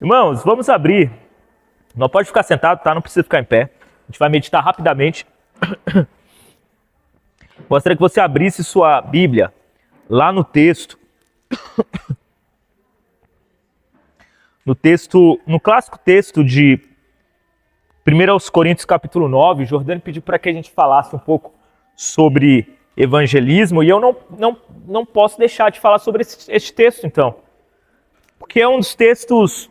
Irmãos, vamos abrir. Não pode ficar sentado, tá? Não precisa ficar em pé. A gente vai meditar rapidamente. Gostaria que você abrisse sua Bíblia lá no texto. No clássico texto de 1 Coríntios capítulo 9, Jordânia pediu para que a gente falasse um pouco sobre evangelismo e eu não posso deixar de falar sobre este texto, então. Porque é um dos textos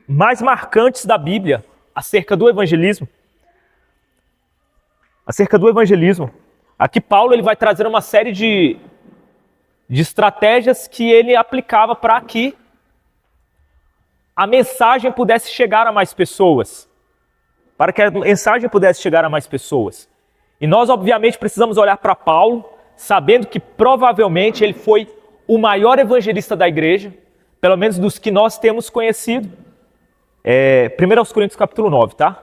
mais marcantes da Bíblia acerca do evangelismo. Aqui Paulo ele vai trazer uma série de estratégias que ele aplicava para que a mensagem pudesse chegar a mais pessoas. Para que a mensagem pudesse chegar a mais pessoas. E nós, obviamente, precisamos olhar para Paulo, sabendo que provavelmente ele foi o maior evangelista da igreja, pelo menos dos que nós temos conhecido. 1 Coríntios capítulo 9, tá?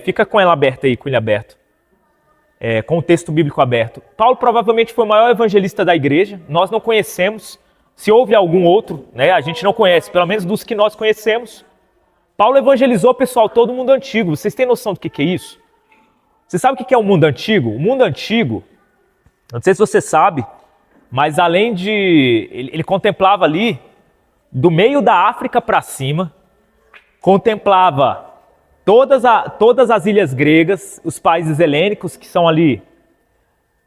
Fica com ela aberta aí, com ele aberto. Com o texto bíblico aberto. Paulo provavelmente foi o maior evangelista da igreja, nós não conhecemos. Se houve algum outro, né, a gente não conhece, pelo menos dos que nós conhecemos. Paulo evangelizou, pessoal, todo o mundo antigo. Vocês têm noção do que é isso? Você sabe o que é o mundo antigo? O mundo antigo, não sei se você sabe, mas além de... Ele contemplava ali, do meio da África para cima, contemplava todas as ilhas gregas, os países helênicos, que são ali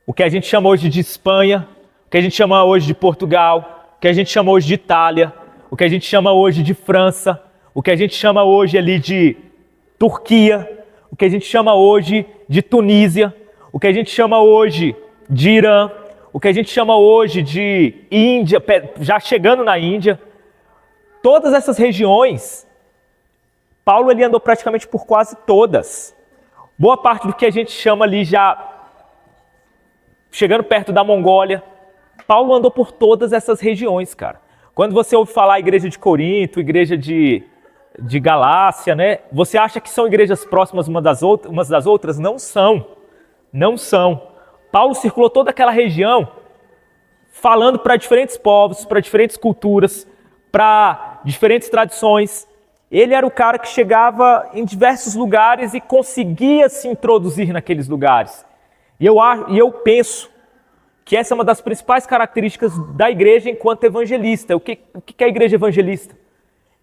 o que a gente chama hoje de Espanha, o que a gente chama hoje de Portugal, o que a gente chama hoje de Itália, o que a gente chama hoje de França, o que a gente chama hoje ali de Turquia, o que a gente chama hoje de Tunísia, o que a gente chama hoje de Irã, o que a gente chama hoje de Índia, já chegando na Índia. Todas essas regiões, Paulo ele andou praticamente por quase todas. Boa parte do que a gente chama ali já chegando perto da Mongólia, Paulo andou por todas essas regiões, cara. Quando você ouve falar igreja de Corinto, igreja de Galácia, né? Você acha que são igrejas próximas umas das outras? Não são. Não são. Paulo circulou toda aquela região falando para diferentes povos, para diferentes culturas, para diferentes tradições. Ele era o cara que chegava em diversos lugares e conseguia se introduzir naqueles lugares. E eu penso que essa é uma das principais características da igreja enquanto evangelista. O que é a igreja evangelista?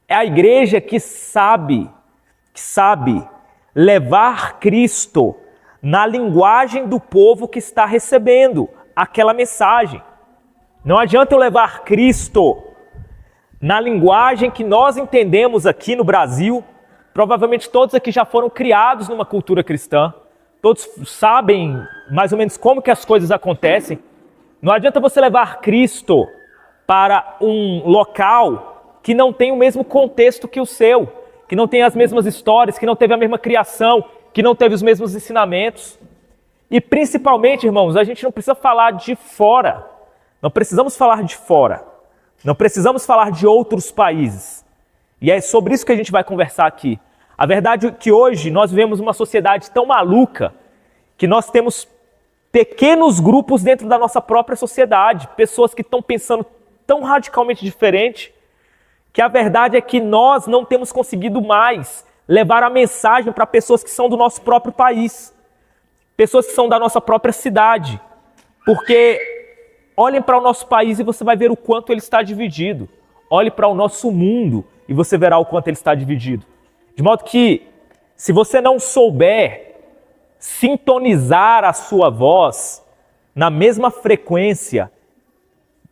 É a igreja que sabe levar Cristo na linguagem do povo que está recebendo aquela mensagem. Não adianta eu levar Cristo na linguagem que nós entendemos aqui no Brasil. Provavelmente todos aqui já foram criados numa cultura cristã. Todos sabem mais ou menos como que as coisas acontecem. Não adianta você levar Cristo para um local que não tem o mesmo contexto que o seu, que não tem as mesmas histórias, que não teve a mesma criação, que não teve os mesmos ensinamentos. E principalmente, irmãos, a gente não precisa falar de fora. Não precisamos falar de fora. Não precisamos falar de outros países. E é sobre isso que a gente vai conversar aqui. A verdade é que hoje nós vivemos uma sociedade tão maluca que nós temos pequenos grupos dentro da nossa própria sociedade, pessoas que estão pensando tão radicalmente diferente, que a verdade é que nós não temos conseguido mais levar a mensagem para pessoas que são do nosso próprio país, pessoas que são da nossa própria cidade, porque olhem para o nosso país e você vai ver o quanto ele está dividido. Olhe para o nosso mundo e você verá o quanto ele está dividido. De modo que, se você não souber sintonizar a sua voz na mesma frequência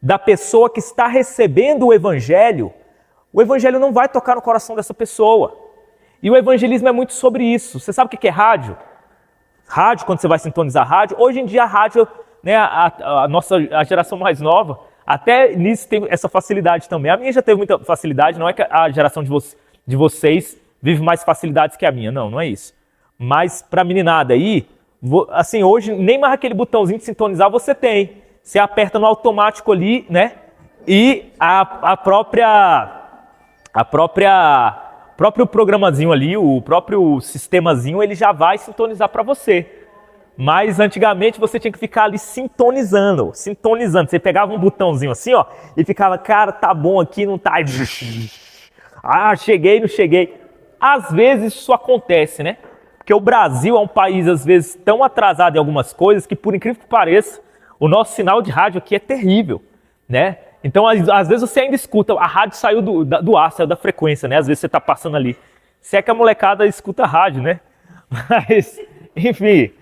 da pessoa que está recebendo o evangelho não vai tocar no coração dessa pessoa. E o evangelismo é muito sobre isso. Você sabe o que é rádio? Rádio, quando você vai sintonizar rádio, hoje em dia a rádio, né, a geração mais nova, até nisso tem essa facilidade também. A minha já teve muita facilidade, não é que a geração de vocês vive mais facilidades que a minha, não é isso. Mas para a meninada aí, assim, hoje nem mais aquele botãozinho de sintonizar você tem. Você aperta no automático ali, né? E próprio programazinho ali, o próprio sistemazinho, ele já vai sintonizar para você. Mas antigamente você tinha que ficar ali sintonizando. Você pegava um botãozinho assim, ó, e ficava, cara, tá bom aqui, não tá. Ah, cheguei, não cheguei. Às vezes isso acontece, né? Porque o Brasil é um país, às vezes, tão atrasado em algumas coisas que, por incrível que pareça, o nosso sinal de rádio aqui é terrível, né? Então, às vezes você ainda escuta, a rádio saiu do ar, saiu da frequência, né? Às vezes você está passando ali. Se é que a molecada escuta rádio, né? Mas, enfim,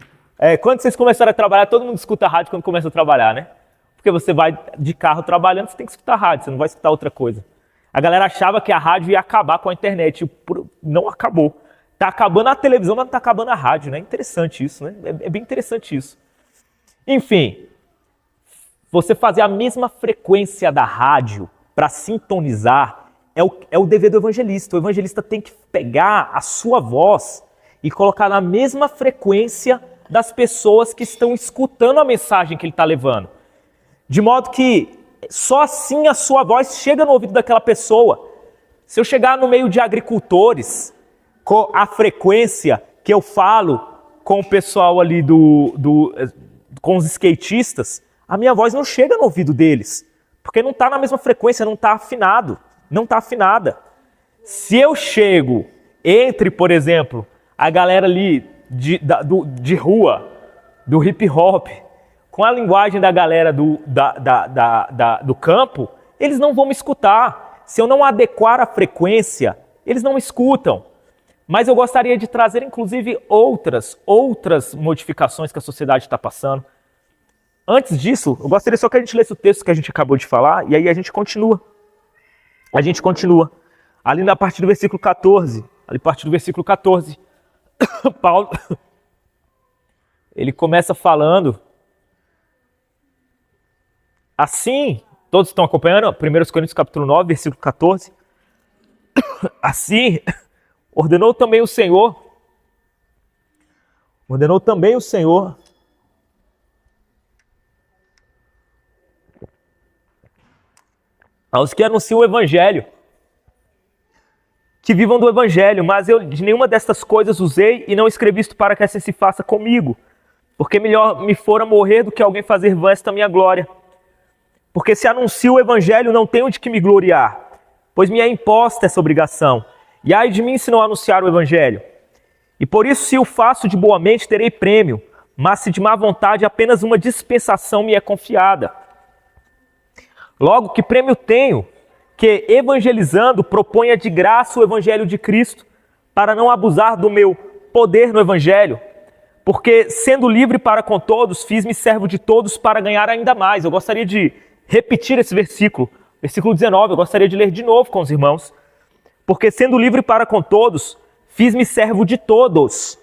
quando vocês começaram a trabalhar, todo mundo escuta rádio quando começa a trabalhar, né? Porque você vai de carro trabalhando, você tem que escutar rádio, você não vai escutar outra coisa. A galera achava que a rádio ia acabar com a internet. Não acabou. Está acabando a televisão, mas não está acabando a rádio, né? Interessante isso, né? É bem interessante isso. Enfim, você fazer a mesma frequência da rádio para sintonizar é o dever do evangelista. O evangelista tem que pegar a sua voz e colocar na mesma frequência das pessoas que estão escutando a mensagem que ele está levando. De modo que só assim a sua voz chega no ouvido daquela pessoa. Se eu chegar no meio de agricultores, com a frequência que eu falo com o pessoal ali com os skatistas, a minha voz não chega no ouvido deles, porque não está na mesma frequência, não está afinado, não está afinada. Se eu chego entre, por exemplo, a galera ali de rua, do hip hop, com a linguagem da galera do campo, eles não vão me escutar. Se eu não adequar a frequência, eles não me escutam. Mas eu gostaria de trazer, inclusive, outras modificações que a sociedade está passando. Antes disso, eu gostaria só que a gente lesse o texto que a gente acabou de falar, e aí a gente continua. Ali na partir do versículo 14, Paulo, ele começa falando assim, todos estão acompanhando? 1 Coríntios capítulo 9, versículo 14. Assim, ordenou também o Senhor aos que anunciam o Evangelho, que vivam do Evangelho, mas eu de nenhuma destas coisas usei e não escrevi isto para que assim se faça comigo, porque melhor me fora morrer do que alguém fazer vã esta minha glória. Porque se anuncio o Evangelho, não tenho de que me gloriar, pois me é imposta essa obrigação. E ai de mim se não anunciar o Evangelho. E por isso, se o faço de boa mente, terei prêmio, mas se de má vontade, apenas uma dispensação me é confiada. Logo, que prêmio tenho, que evangelizando proponha de graça o Evangelho de Cristo, para não abusar do meu poder no Evangelho, porque sendo livre para com todos, fiz-me servo de todos para ganhar ainda mais. Eu gostaria de repetir esse versículo 19, eu gostaria de ler de novo com os irmãos. Porque sendo livre para com todos, fiz-me servo de todos.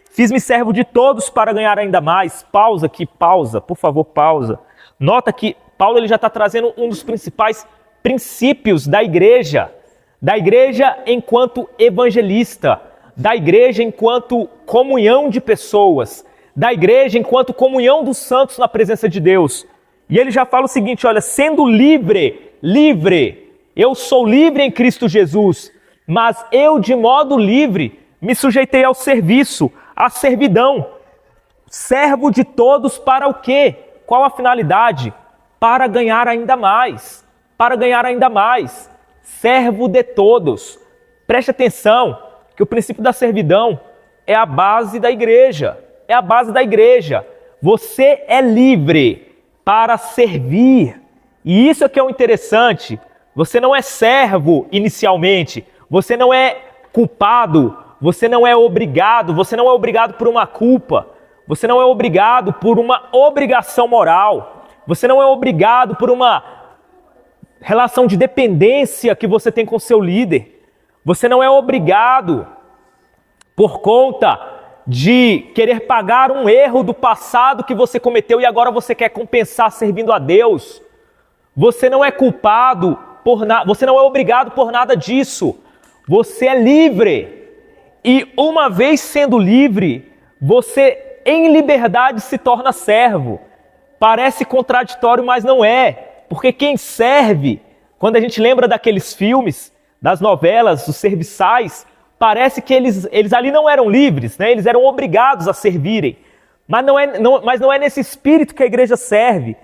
Fiz-me servo de todos para ganhar ainda mais. Pausa aqui, pausa, por favor, pausa. Nota que Paulo ele já está trazendo um dos principais princípios da igreja enquanto evangelista, da igreja enquanto comunhão de pessoas, da igreja enquanto comunhão dos santos na presença de Deus. E ele já fala o seguinte, olha, sendo livre, eu sou livre em Cristo Jesus, mas eu de modo livre me sujeitei ao serviço, à servidão, servo de todos para o quê? Qual a finalidade? Para ganhar ainda mais, servo de todos. Preste atenção que o princípio da servidão é a base da igreja, Você é livre para servir. E isso é que é o interessante. Você não é servo inicialmente. Você não é culpado. Você não é obrigado por uma culpa. Você não é obrigado por uma obrigação moral. Você não é obrigado por uma relação de dependência que você tem com seu líder. Você não é obrigado por conta de querer pagar um erro do passado que você cometeu e agora você quer compensar servindo a Deus. Você não é culpado por nada, você não é obrigado por nada disso. Você é livre. E uma vez sendo livre, você em liberdade se torna servo. Parece contraditório, mas não é. Porque quem serve, quando a gente lembra daqueles filmes, das novelas, os serviçais, parece que eles ali não eram livres, né? Eles eram obrigados a servirem. Mas não é nesse espírito que a igreja serve.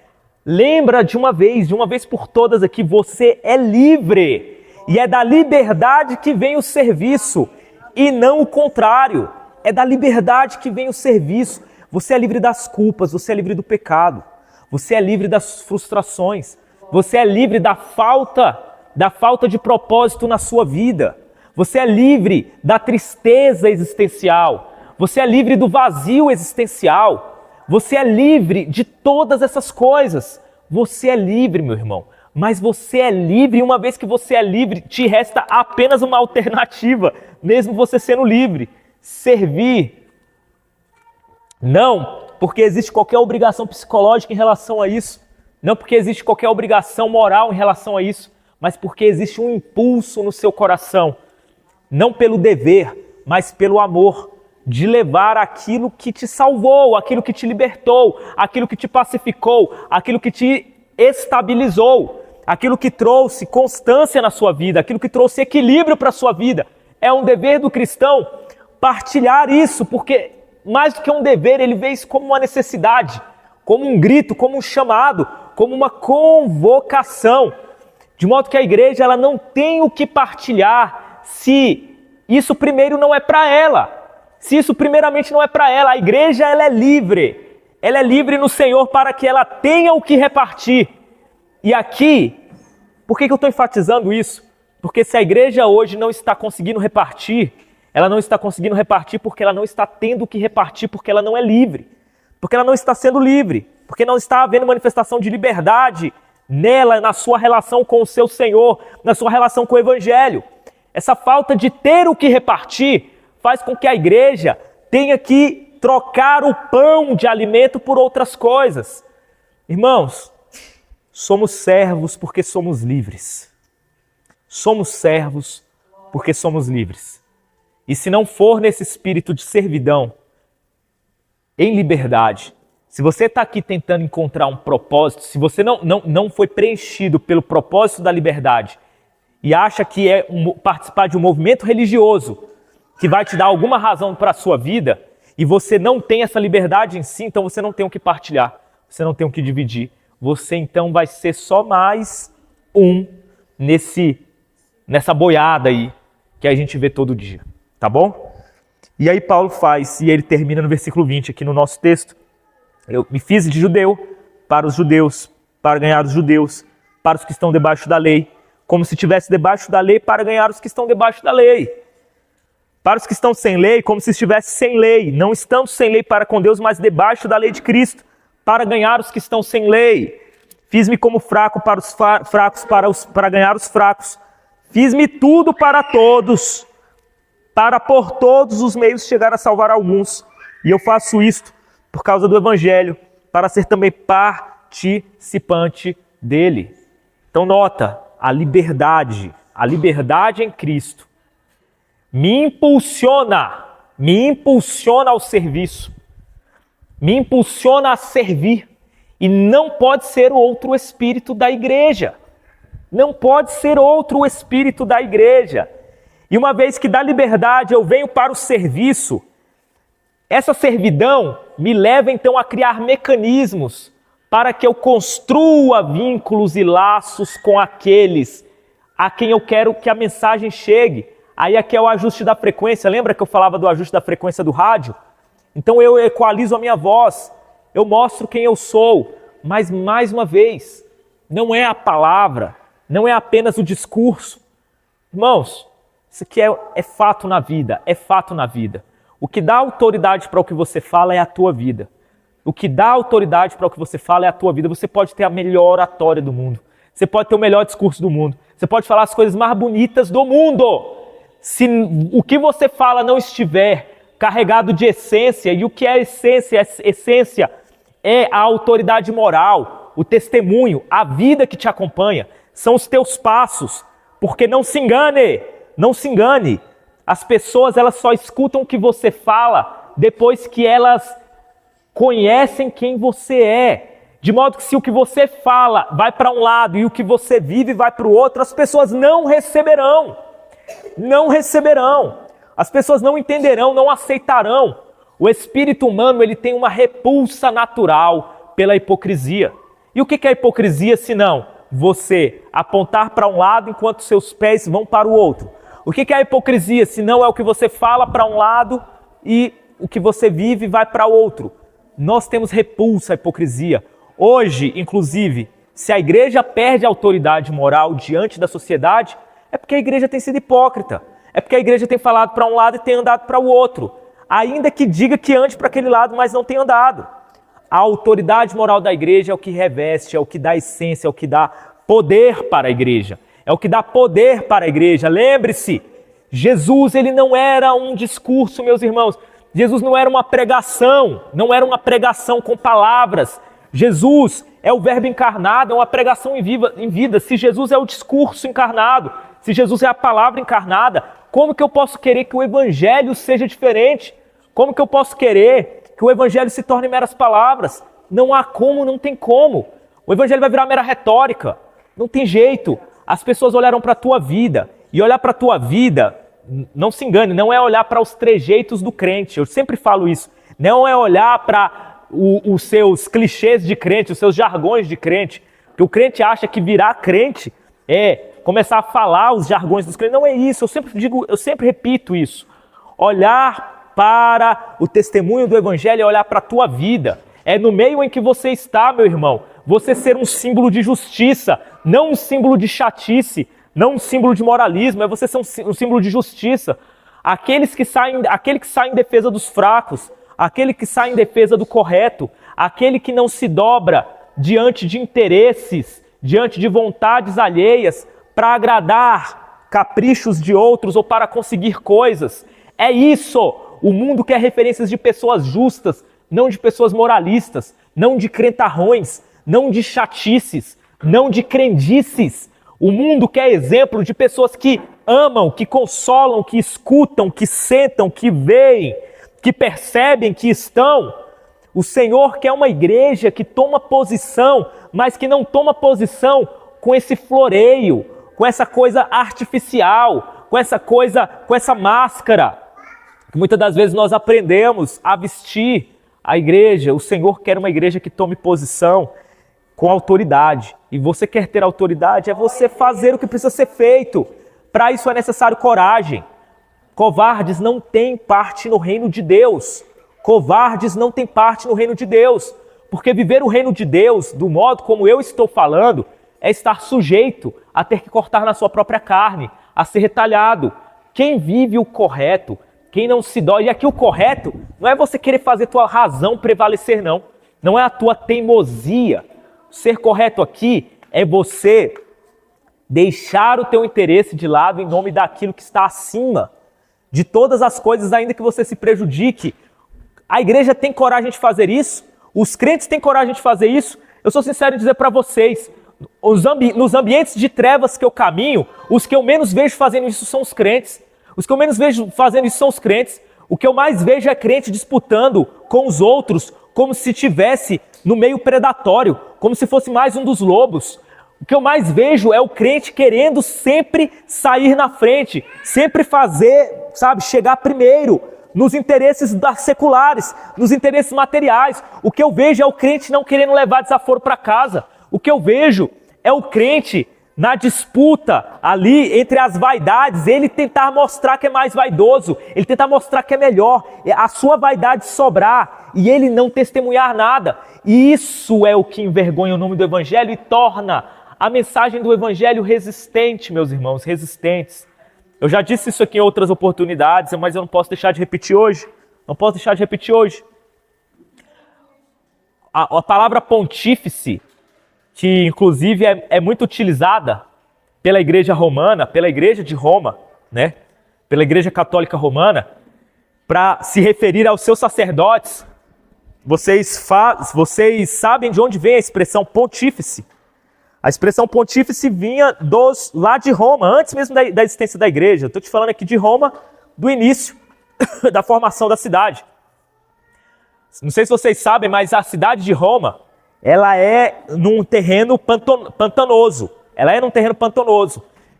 Lembra de uma vez por todas aqui, você é livre. E é da liberdade que vem o serviço, e não o contrário. É da liberdade que vem o serviço. Você é livre das culpas, você é livre do pecado, você é livre das frustrações, você é livre da falta de propósito na sua vida. Você é livre da tristeza existencial, você é livre do vazio existencial, você é livre de todas essas coisas. Você é livre, meu irmão. Mas você é livre, e uma vez que você é livre, te resta apenas uma alternativa, mesmo você sendo livre: servir. Não porque existe qualquer obrigação psicológica em relação a isso, não porque existe qualquer obrigação moral em relação a isso, mas porque existe um impulso no seu coração, não pelo dever, mas pelo amor, de levar aquilo que te salvou, aquilo que te libertou, aquilo que te pacificou, aquilo que te estabilizou, aquilo que trouxe constância na sua vida, aquilo que trouxe equilíbrio para a sua vida. É um dever do cristão partilhar isso, porque mais do que um dever, ele vê isso como uma necessidade, como um grito, como um chamado, como uma convocação. De modo que a igreja ela não tem o que partilhar se isso primeiro não é para ela. Se isso primeiramente não é para ela. A igreja ela é livre. Ela é livre no Senhor para que ela tenha o que repartir. E aqui, por que eu estou enfatizando isso? Porque se a igreja hoje não está conseguindo repartir, ela não está conseguindo repartir porque ela não está tendo o que repartir, porque ela não é livre. Porque ela não está sendo livre. Porque não está havendo manifestação de liberdade nela, na sua relação com o seu Senhor, na sua relação com o Evangelho. Essa falta de ter o que repartir faz com que a igreja tenha que trocar o pão de alimento por outras coisas. Irmãos, somos servos porque somos livres. Somos servos porque somos livres. E se não for nesse espírito de servidão, em liberdade, se você está aqui tentando encontrar um propósito, se você não foi preenchido pelo propósito da liberdade e acha que é participar de um movimento religioso que vai te dar alguma razão para a sua vida, e você não tem essa liberdade em si, então você não tem o que partilhar, você não tem o que dividir. Você então vai ser só mais um nessa boiada aí que a gente vê todo dia, tá bom? E aí Paulo faz, e ele termina no versículo 20 aqui no nosso texto: eu me fiz de judeu para os judeus, para ganhar os judeus, para os que estão debaixo da lei, como se estivesse debaixo da lei para ganhar os que estão debaixo da lei. Para os que estão sem lei, como se estivesse sem lei, não estando sem lei para com Deus, mas debaixo da lei de Cristo, para ganhar os que estão sem lei. Fiz-me como fraco para os fracos, para ganhar os fracos. Fiz-me tudo para todos, para por todos os meios chegar a salvar alguns. E eu faço isto por causa do Evangelho, para ser também participante dele. Então nota, a liberdade em Cristo me impulsiona ao serviço, me impulsiona a servir, e não pode ser outro espírito da igreja, não pode ser outro espírito da igreja. E uma vez que da liberdade eu venho para o serviço, essa servidão me leva então a criar mecanismos para que eu construa vínculos e laços com aqueles a quem eu quero que a mensagem chegue. Aí aqui é o ajuste da frequência. Lembra que eu falava do ajuste da frequência do rádio? Então eu equalizo a minha voz, eu mostro quem eu sou, mas mais uma vez, não é a palavra, não é apenas o discurso. Irmãos, isso aqui é fato na vida, é fato na vida. O que dá autoridade para o que você fala é a tua vida. O que dá autoridade para o que você fala é a tua vida. Você pode ter a melhor oratória do mundo, você pode ter o melhor discurso do mundo, você pode falar as coisas mais bonitas do mundo. Se o que você fala não estiver carregado de essência, e o que é essência? Essência é a autoridade moral, o testemunho, a vida que te acompanha, são os teus passos. Porque não se engane, as pessoas elas só escutam o que você fala depois que elas conhecem quem você é. De modo que se o que você fala vai para um lado e o que você vive vai para o outro, as pessoas não receberão. Não receberão. As pessoas não entenderão, não aceitarão. O espírito humano ele tem uma repulsa natural pela hipocrisia. E o que é a hipocrisia senão? você apontar para um lado enquanto seus pés vão para o outro? O que é a hipocrisia, se não é o que você fala para um lado e o que você vive vai para o outro? Nós temos repulsa à hipocrisia. Hoje, inclusive, se a igreja perde a autoridade moral diante da sociedade, é porque a igreja tem sido hipócrita. É porque a igreja tem falado para um lado e tem andado para o outro. Ainda que diga que ande para aquele lado, mas não tem andado. A autoridade moral da igreja é o que reveste, é o que dá essência, é o que dá poder para a igreja. É o que dá poder para a igreja. Lembre-se, Jesus, ele não era um discurso, meus irmãos. Jesus não era uma pregação, não era uma pregação com palavras. Jesus é o verbo encarnado, é uma pregação em vida. Se Jesus é o discurso encarnado, se Jesus é a palavra encarnada, como que eu posso querer que o evangelho seja diferente? Como que eu posso querer que o evangelho se torne meras palavras? Não há como, não tem como. O evangelho vai virar mera retórica. Não tem jeito. As pessoas olharam para a tua vida. E olhar para a tua vida, não se engane, não é olhar para os trejeitos do crente. Eu sempre falo isso. Não é olhar para os seus clichês de crente, os seus jargões de crente. Porque o crente acha que virar crente é começar a falar os jargões dos crentes. Não é isso. Eu sempre repito isso. Olhar para o testemunho do evangelho é olhar para a tua vida. É no meio em que você está, meu irmão, você ser um símbolo de justiça, não um símbolo de chatice, não um símbolo de moralismo, é você ser um símbolo de justiça. Aquele que sai em defesa dos fracos, aquele que sai em defesa do correto, aquele que não se dobra diante de interesses, diante de vontades alheias, para agradar caprichos de outros ou para conseguir coisas. É isso. O mundo quer referências de pessoas justas, não de pessoas moralistas, não de crentarrões, não de chatices, não de crendices. O mundo quer exemplo de pessoas que amam, que consolam, que escutam, que sentam, que veem, que percebem, que estão. O Senhor quer uma igreja que toma posição, mas que não toma posição com esse floreio, com essa coisa artificial, com essa máscara. Muitas das vezes nós aprendemos a vestir a igreja. O Senhor quer uma igreja que tome posição com autoridade. E você quer ter autoridade, é você fazer o que precisa ser feito. Para isso é necessário coragem. Covardes não têm parte no reino de Deus. Covardes não têm parte no reino de Deus. Porque viver o reino de Deus, do modo como eu estou falando, é estar sujeito a ter que cortar na sua própria carne, a ser retalhado. Quem vive o correto, quem não se dói, e aqui o correto não é você querer fazer tua razão prevalecer, não. Não é a tua teimosia. Ser correto aqui é você deixar o teu interesse de lado em nome daquilo que está acima de todas as coisas, ainda que você se prejudique. A igreja tem coragem de fazer isso? Os crentes têm coragem de fazer isso? Eu sou sincero em dizer para vocês, nos ambientes de trevas que eu caminho, os que eu menos vejo fazendo isso são os crentes. Os que eu menos vejo fazendo isso são os crentes. O que eu mais vejo é crente disputando com os outros, como se estivesse no meio predatório, como se fosse mais um dos lobos. O que eu mais vejo é o crente querendo sempre sair na frente, sempre fazer, chegar primeiro nos interesses seculares, nos interesses materiais. O que eu vejo é o crente não querendo levar desaforo para casa. O que eu vejo é o crente na disputa ali entre as vaidades, ele tentar mostrar que é mais vaidoso, ele tentar mostrar que é melhor, a sua vaidade sobrar e ele não testemunhar nada. E isso é o que envergonha o nome do Evangelho e torna a mensagem do Evangelho resistente, meus irmãos, resistentes. Eu já disse isso aqui em outras oportunidades, mas eu não posso deixar de repetir hoje. A palavra pontífice, que inclusive é muito utilizada pela igreja romana, pela igreja de Roma, né? Pela igreja católica romana, para se referir aos seus sacerdotes. Vocês sabem de onde vem a expressão pontífice. A expressão pontífice vinha lá de Roma, antes mesmo da existência da igreja. Estou te falando aqui de Roma, do início da formação da cidade. Não sei se vocês sabem, mas a cidade de Roma, ela é num terreno pantanoso.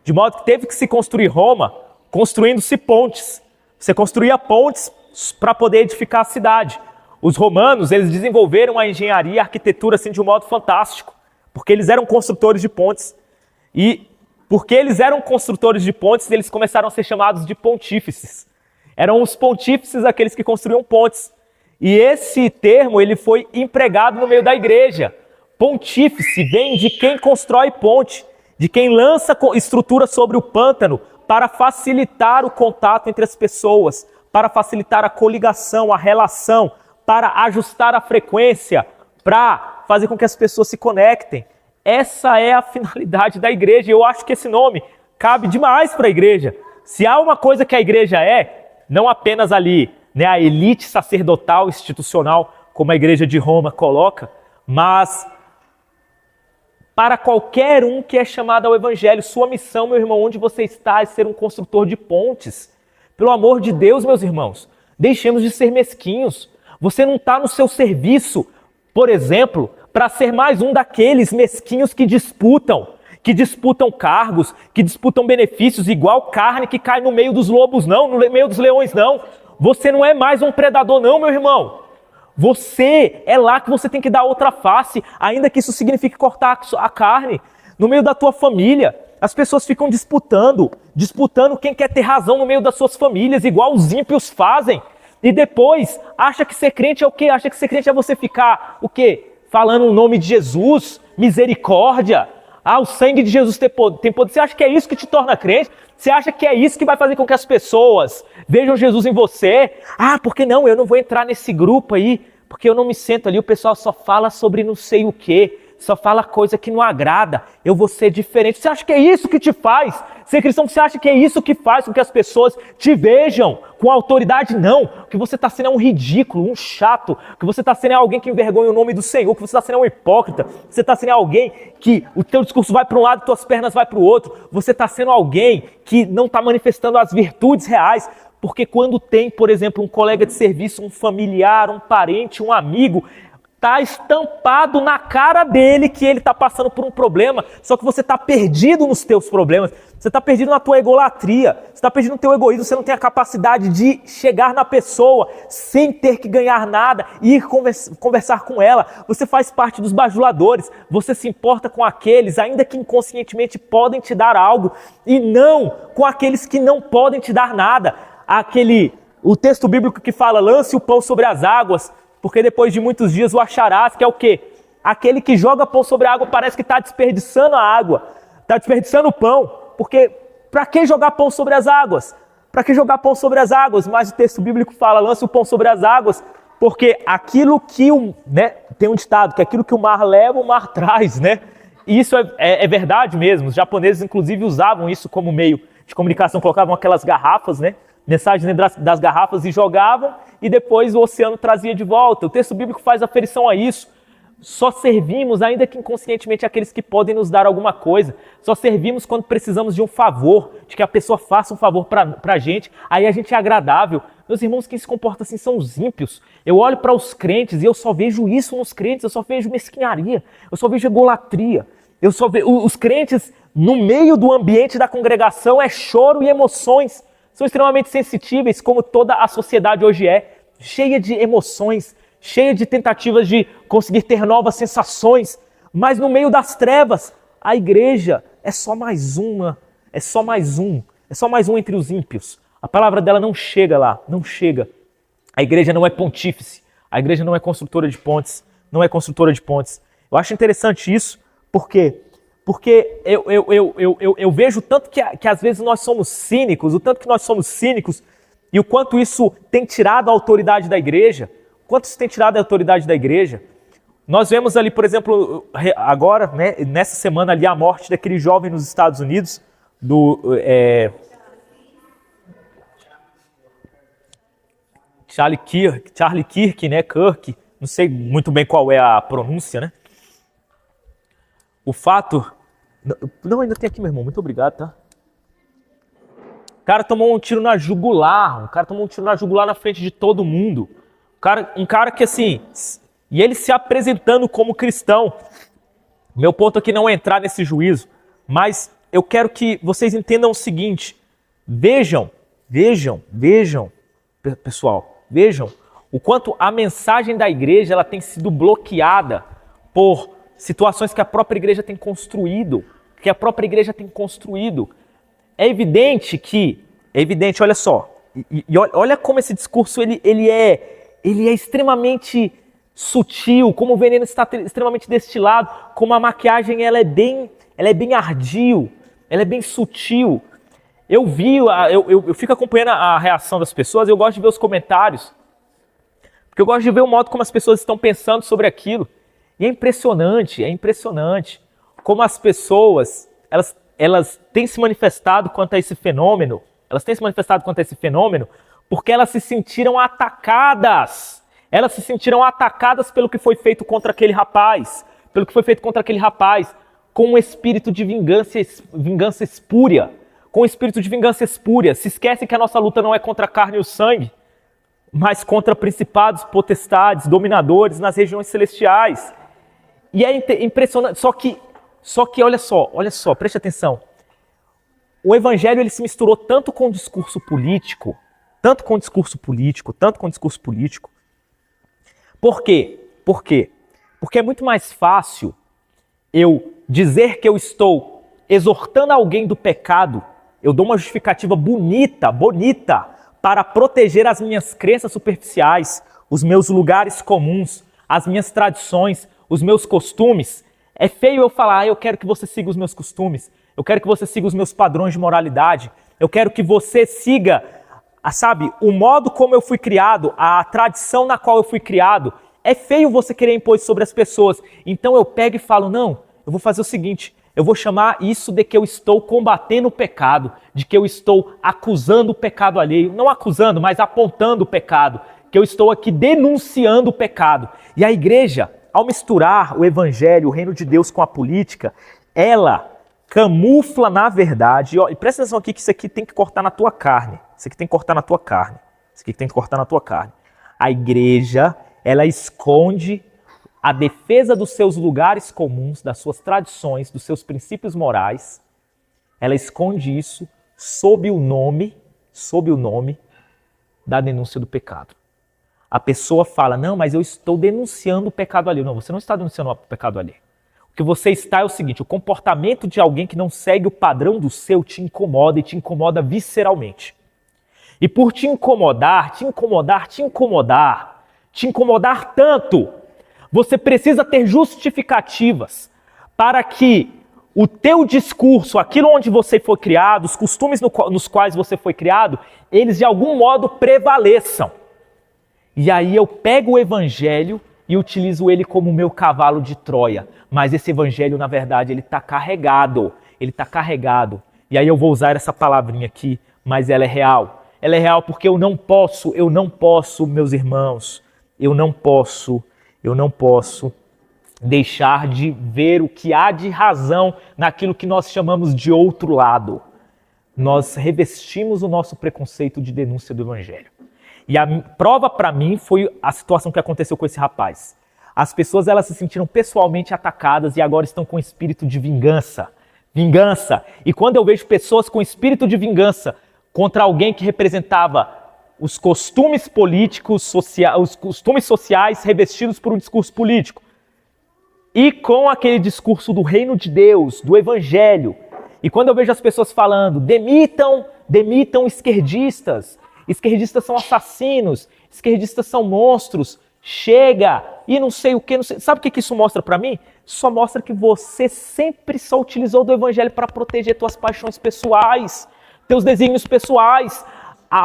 De modo que teve que se construir Roma construindo-se pontes. Você construía pontes para poder edificar a cidade. Os romanos, eles desenvolveram a engenharia e a arquitetura assim, de um modo fantástico, porque eles eram construtores de pontes. E porque eles eram construtores de pontes, eles começaram a ser chamados de pontífices. Eram os pontífices aqueles que construíam pontes. E esse termo ele foi empregado no meio da igreja. Pontífice vem de quem constrói ponte, de quem lança estrutura sobre o pântano para facilitar o contato entre as pessoas, para facilitar a coligação, a relação, para ajustar a frequência, para fazer com que as pessoas se conectem. Essa é a finalidade da igreja. Eu acho que esse nome cabe demais para a igreja. Se há uma coisa que a igreja é, não apenas ali, né, a elite sacerdotal, institucional, como a igreja de Roma coloca, mas para qualquer um que é chamado ao evangelho. Sua missão, meu irmão, onde você está, é ser um construtor de pontes. Pelo amor de Deus, meus irmãos, deixemos de ser mesquinhos. Você não está no seu serviço, por exemplo, para ser mais um daqueles mesquinhos que disputam cargos, que disputam benefícios, igual carne que cai no meio dos lobos, não, no meio dos leões, não. Você não é mais um predador, não, meu irmão. Você é lá que você tem que dar outra face, ainda que isso signifique cortar a carne. No meio da tua família, as pessoas ficam disputando quem quer ter razão no meio das suas famílias, igual os ímpios fazem. E depois, acha que ser crente é o quê? Acha que ser crente é você ficar, o quê? Falando o nome de Jesus, misericórdia. Ah, o sangue de Jesus tem poder. Você acha que é isso que te torna crente? Você acha que é isso que vai fazer com que as pessoas vejam Jesus em você? Ah, por que não? Eu não vou entrar nesse grupo aí, porque eu não me sento ali, o pessoal só fala sobre não sei o quê, só fala coisa que não agrada, eu vou ser diferente. Você acha que é isso que te faz ser cristão? Você acha que é isso que faz com que as pessoas te vejam com autoridade? Não, o que você está sendo é um ridículo, um chato, o que você está sendo é alguém que envergonha o nome do Senhor, o que você está sendo é um hipócrita, você está sendo alguém que o teu discurso vai para um lado e tuas pernas vai para o outro, você está sendo alguém que não está manifestando as virtudes reais. Porque quando tem, por exemplo, um colega de serviço, um familiar, um parente, um amigo, está estampado na cara dele que ele está passando por um problema, só que você está perdido nos teus problemas, você está perdido na tua egolatria, você está perdido no teu egoísmo, você não tem a capacidade de chegar na pessoa sem ter que ganhar nada e ir conversar com ela. Você faz parte dos bajuladores, você se importa com aqueles, ainda que inconscientemente podem te dar algo, e não com aqueles que não podem te dar nada. O texto bíblico que fala, lance o pão sobre as águas, porque depois de muitos dias o acharás, que é o quê? Aquele que joga pão sobre a água parece que está desperdiçando a água, está desperdiçando o pão, porque para que jogar pão sobre as águas? Para que jogar pão sobre as águas? Mas o texto bíblico fala, lance o pão sobre as águas, porque aquilo que tem um ditado, que aquilo que o mar leva, o mar traz, né? E isso é verdade mesmo, os japoneses inclusive usavam isso como meio de comunicação, colocavam aquelas garrafas, né? Mensagens dentro das garrafas e jogavam, e depois o oceano trazia de volta. O texto bíblico faz aferição a isso. Só servimos, ainda que inconscientemente, aqueles que podem nos dar alguma coisa. Só servimos quando precisamos de um favor, de que a pessoa faça um favor para a gente. Aí a gente é agradável. Meus irmãos, quem se comporta assim são os ímpios. Eu olho para os crentes e eu só vejo isso nos crentes. Eu só vejo mesquinharia, eu só vejo egolatria. Eu só vejo os crentes no meio do ambiente da congregação é choro e emoções. São extremamente sensitíveis, como toda a sociedade hoje é, cheia de emoções, cheia de tentativas de conseguir ter novas sensações, mas no meio das trevas, a igreja é só mais um entre os ímpios. A palavra dela não chega lá, não chega. A igreja não é pontífice, a igreja não é construtora de pontes, não é construtora de pontes. Eu acho interessante isso, porque eu vejo tanto que às vezes nós somos cínicos, o tanto que nós somos cínicos e o quanto isso tem tirado a autoridade da igreja, Nós vemos ali, por exemplo, agora, né, nessa semana ali, a morte daquele jovem nos Estados Unidos, Charlie Kirk, né, Kirk, não sei muito bem qual é a pronúncia, né? O fato... Não, ainda tem aqui, meu irmão. Muito obrigado, tá? O cara tomou um tiro na jugular. Na frente de todo mundo. Um cara que, assim... E ele se apresentando como cristão. Meu ponto aqui não é entrar nesse juízo. Mas eu quero que vocês entendam o seguinte. Vejam, pessoal. Vejam o quanto a mensagem da igreja ela tem sido bloqueada por situações que a própria igreja tem construído, É evidente, olha só, olha como esse discurso ele é extremamente sutil, como o veneno está extremamente destilado, como a maquiagem ela é bem ardil, ela é bem sutil. Eu fico acompanhando a reação das pessoas, eu gosto de ver os comentários, porque eu gosto de ver o modo como as pessoas estão pensando sobre aquilo. E é impressionante como as pessoas, elas têm se manifestado quanto a esse fenômeno, porque elas se sentiram atacadas. Elas se sentiram atacadas pelo que foi feito contra aquele rapaz, com um espírito de vingança espúria, Se esquecem que a nossa luta não é contra a carne e o sangue, mas contra principados, potestades, dominadores nas regiões celestiais. E é impressionante, só que olha só, preste atenção. O evangelho ele se misturou tanto com o discurso político. Por quê? Porque é muito mais fácil eu dizer que eu estou exortando alguém do pecado, eu dou uma justificativa bonita, para proteger as minhas crenças superficiais, os meus lugares comuns, as minhas tradições, os meus costumes. É feio eu falar, eu quero que você siga os meus costumes, eu quero que você siga os meus padrões de moralidade, eu quero que você siga, o modo como eu fui criado, a tradição na qual eu fui criado. É feio você querer impor isso sobre as pessoas. Então eu pego e falo, não, eu vou fazer o seguinte, eu vou chamar isso de que eu estou combatendo o pecado, de que eu estou acusando o pecado alheio, não acusando, mas apontando o pecado, que eu estou aqui denunciando o pecado. E a igreja, ao misturar o evangelho, o reino de Deus com a política, ela camufla na verdade, e presta atenção aqui que isso aqui tem que cortar na tua carne. A igreja, ela esconde a defesa dos seus lugares comuns, das suas tradições, dos seus princípios morais. Ela esconde isso sob o nome da denúncia do pecado. A pessoa fala, não, mas eu estou denunciando o pecado alheio. Não, você não está denunciando o pecado alheio. O que você está é o seguinte, o comportamento de alguém que não segue o padrão do seu te incomoda e te incomoda visceralmente. E por te incomodar tanto, você precisa ter justificativas para que o teu discurso, aquilo onde você foi criado, os costumes nos quais você foi criado, eles de algum modo prevaleçam. E aí eu pego o evangelho e utilizo ele como meu cavalo de Troia. Mas esse evangelho, na verdade, ele está carregado. E aí eu vou usar essa palavrinha aqui, mas ela é real. Ela é real porque eu não posso, meus irmãos, eu não posso deixar de ver o que há de razão naquilo que nós chamamos de outro lado. Nós revestimos o nosso preconceito de denúncia do evangelho. E a prova para mim foi a situação que aconteceu com esse rapaz. As pessoas elas se sentiram pessoalmente atacadas e agora estão com espírito de vingança. E quando eu vejo pessoas com espírito de vingança contra alguém que representava os costumes políticos, os costumes sociais revestidos por um discurso político, e com aquele discurso do reino de Deus, do evangelho, e quando eu vejo as pessoas falando, demitam esquerdistas são assassinos, esquerdistas são monstros, chega, e não sei o que, sabe o que isso mostra para mim? Só mostra que você sempre só utilizou do evangelho para proteger tuas paixões pessoais, teus desígnios pessoais.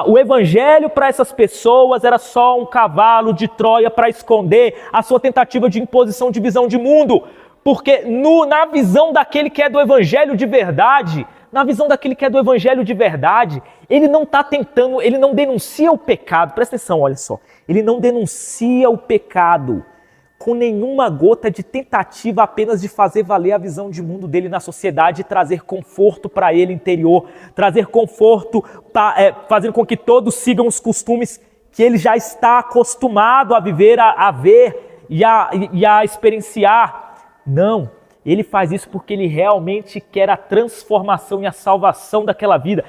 O evangelho para essas pessoas era só um cavalo de Troia para esconder a sua tentativa de imposição de visão de mundo. Porque na visão daquele que é do evangelho de verdade, ele não está tentando, ele não denuncia o pecado. Presta atenção, olha só. Ele não denuncia o pecado com nenhuma gota de tentativa apenas de fazer valer a visão de mundo dele na sociedade e trazer conforto para ele interior, trazer conforto, fazendo com que todos sigam os costumes que ele já está acostumado a viver, a ver e a experienciar. Não, Ele faz isso porque ele realmente quer a transformação e a salvação daquela vida.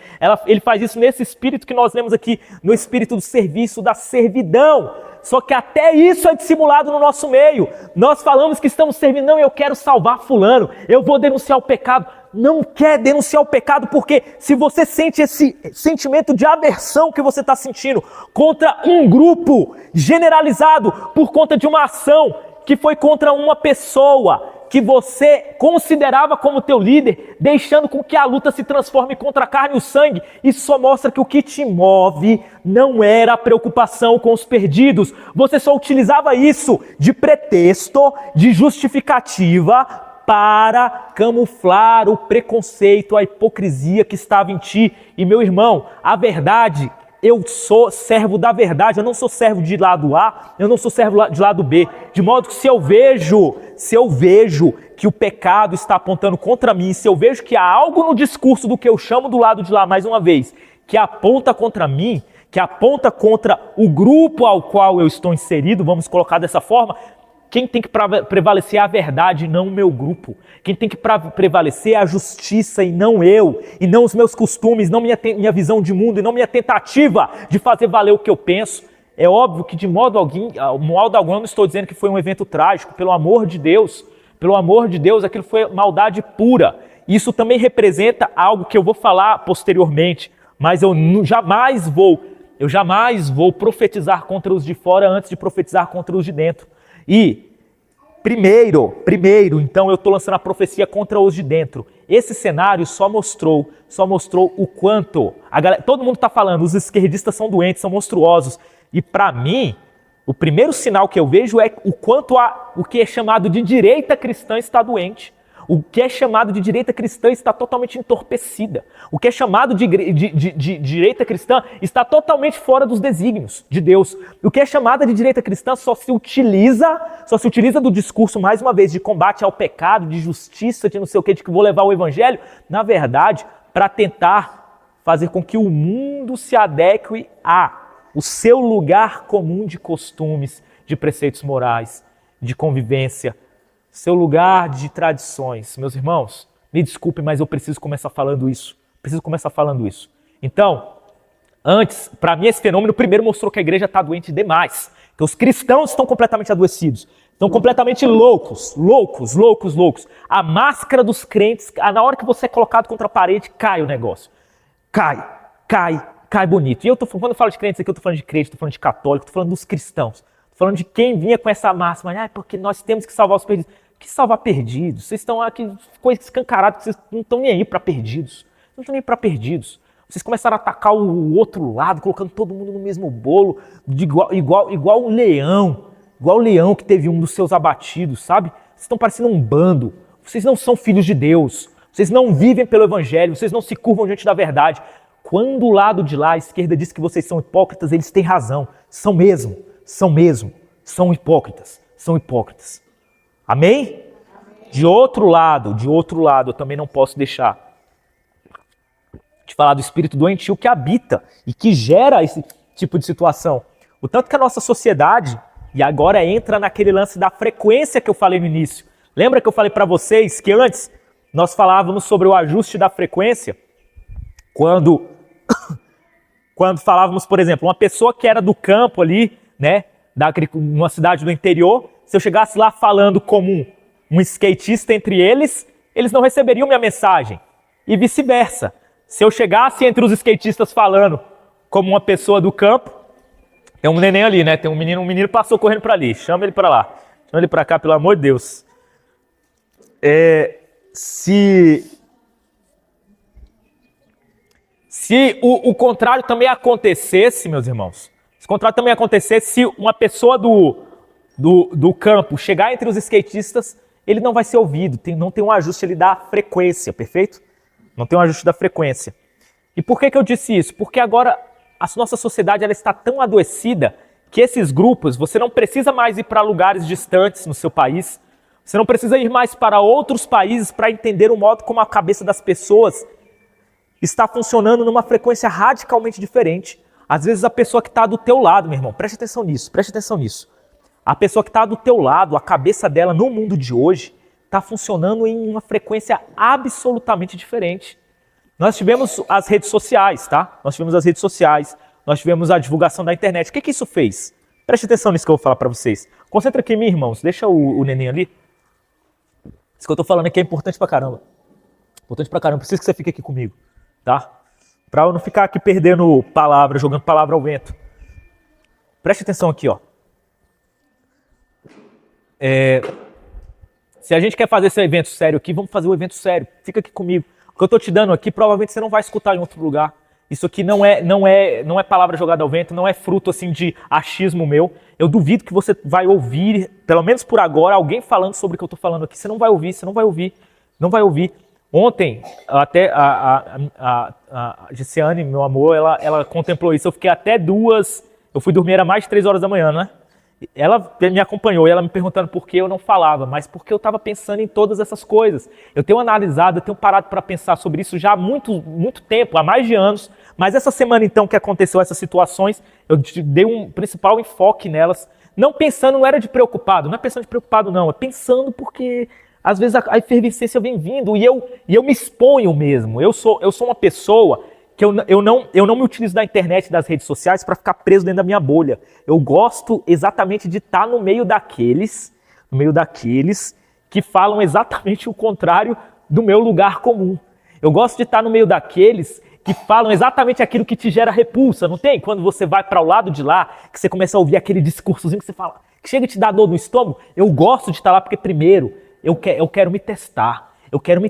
Ele faz isso nesse espírito que nós lemos aqui, no espírito do serviço, da servidão. Só que até isso é dissimulado no nosso meio. Nós falamos que estamos servindo, não, eu quero salvar fulano, eu vou denunciar o pecado. Não quer denunciar o pecado porque se você sente esse sentimento de aversão que você está sentindo contra um grupo generalizado por conta de uma ação que foi contra uma pessoa que você considerava como teu líder, deixando com que a luta se transforme contra a carne e o sangue, isso só mostra que o que te move não era a preocupação com os perdidos. Você só utilizava isso de pretexto, de justificativa, para camuflar o preconceito, a hipocrisia que estava em ti. E meu irmão, a verdade, eu sou servo da verdade, eu não sou servo de lado A, eu não sou servo de lado B. De modo que se eu vejo que o pecado está apontando contra mim, se eu vejo que há algo no discurso do que eu chamo do lado de lá, mais uma vez, que aponta contra mim, que aponta contra o grupo ao qual eu estou inserido, vamos colocar dessa forma, quem tem que prevalecer é a verdade, não o meu grupo. Quem tem que prevalecer é a justiça e não eu, e não os meus costumes, não minha visão de mundo, e não minha tentativa de fazer valer o que eu penso. É óbvio que de modo algum eu não estou dizendo que foi um evento trágico, pelo amor de Deus, aquilo foi maldade pura. Isso também representa algo que eu vou falar posteriormente, mas eu jamais vou profetizar contra os de fora antes de profetizar contra os de dentro. E, primeiro, então eu estou lançando a profecia contra os de dentro. Esse cenário só mostrou o quanto, todo mundo está falando, os esquerdistas são doentes, são monstruosos. E para mim, o primeiro sinal que eu vejo é o quanto o que é chamado de direita cristã está doente. O que é chamado de direita cristã está totalmente entorpecida. O que é chamado de direita cristã está totalmente fora dos desígnios de Deus. O que é chamada de direita cristã só se utiliza do discurso, mais uma vez, de combate ao pecado, de justiça, de não sei o que, de que vou levar o evangelho, na verdade, para tentar fazer com que o mundo se adeque o seu lugar comum de costumes, de preceitos morais, de convivência, seu lugar de tradições. Meus irmãos, me desculpem, mas eu preciso começar falando isso. Então, antes, para mim esse fenômeno primeiro mostrou que a igreja está doente demais, que os cristãos estão completamente adoecidos, estão completamente loucos. A máscara dos crentes, na hora que você é colocado contra a parede, cai o negócio. Cai bonito. E quando eu falo de crentes aqui, eu estou falando de crente, estou falando de católico, estou falando dos cristãos. Falando de quem vinha com essa máxima, porque nós temos que salvar os perdidos. Que salvar perdidos? Vocês estão aqui, ficou escancarado que vocês não estão nem aí para perdidos. Não estão nem para perdidos. Vocês começaram a atacar o outro lado, colocando todo mundo no mesmo bolo, igual um leão. Igual o leão que teve um dos seus abatidos, sabe? Vocês estão parecendo um bando. Vocês não são filhos de Deus. Vocês não vivem pelo evangelho. Vocês não se curvam diante da verdade. Quando o lado de lá, a esquerda, diz que vocês são hipócritas, eles têm razão. São hipócritas. Amém? De outro lado, eu também não posso deixar de falar do espírito doentio que habita e que gera esse tipo de situação. O tanto que a nossa sociedade, e agora entra naquele lance da frequência que eu falei no início. Lembra que eu falei para vocês que antes nós falávamos sobre o ajuste da frequência? Quando falávamos, por exemplo, uma pessoa que era do campo ali, né, numa cidade do interior, se eu chegasse lá falando como um skatista entre eles não receberiam minha mensagem. E vice-versa. Se eu chegasse entre os skatistas falando como uma pessoa do campo, tem um neném ali, né? Tem um menino passou correndo para ali. Chama ele para lá. Chama ele para cá, pelo amor de Deus. Se o contrário também acontecesse, meus irmãos, se uma pessoa do campo chegar entre os skatistas, ele não vai ser ouvido, não tem um ajuste ali da frequência, perfeito? Não tem um ajuste da frequência. E por que eu disse isso? Porque agora a nossa sociedade ela está tão adoecida que esses grupos, você não precisa mais ir para lugares distantes no seu país, você não precisa ir mais para outros países para entender o modo como a cabeça das pessoas está funcionando numa frequência radicalmente diferente. Às vezes a pessoa que está do teu lado, meu irmão, preste atenção nisso. A pessoa que está do teu lado, a cabeça dela no mundo de hoje, está funcionando em uma frequência absolutamente diferente. Nós tivemos as redes sociais, tá? Nós tivemos as redes sociais, nós tivemos a divulgação da internet. O que isso fez? Preste atenção nisso que eu vou falar para vocês. Concentra aqui em mim, irmãos. Deixa o neném ali. Isso que eu estou falando aqui é importante pra caramba. Importante pra caramba. Preciso que você fique aqui comigo, tá? Para eu não ficar aqui perdendo palavra, jogando palavra ao vento. Preste atenção aqui, ó. Se a gente quer fazer esse evento sério aqui, vamos fazer um evento sério. Fica aqui comigo. O que eu estou te dando aqui, provavelmente você não vai escutar em outro lugar. Isso aqui não é palavra jogada ao vento, não é fruto assim de achismo meu. Eu duvido que você vai ouvir, pelo menos por agora, alguém falando sobre o que eu estou falando aqui. Você não vai ouvir, não vai ouvir. Ontem, até a Giciane, meu amor, ela contemplou isso. Eu fiquei até 2, eu fui dormir, era mais de 3 horas da manhã, né? Ela me acompanhou e ela me perguntando por que eu não falava, mas porque eu estava pensando em todas essas coisas. Eu tenho analisado, eu tenho parado para pensar sobre isso já há muito tempo, há mais de anos, mas essa semana então que aconteceu essas situações, eu dei um principal enfoque nelas, não pensando, não era de preocupado, não é pensando de preocupado não, é pensando porque às vezes a efervescência vem vindo e eu me exponho mesmo, eu sou uma pessoa que eu não me utilizo da internet, das redes sociais para ficar preso dentro da minha bolha. Eu gosto exatamente de estar no meio daqueles que falam exatamente o contrário do meu lugar comum. Eu gosto de estar no meio daqueles que falam exatamente aquilo que te gera repulsa, não tem? Quando você vai para o lado de lá, que você começa a ouvir aquele discursozinho que você fala, que chega a te dar dor no estômago, eu gosto de estar lá porque primeiro eu quero me testar. Eu quero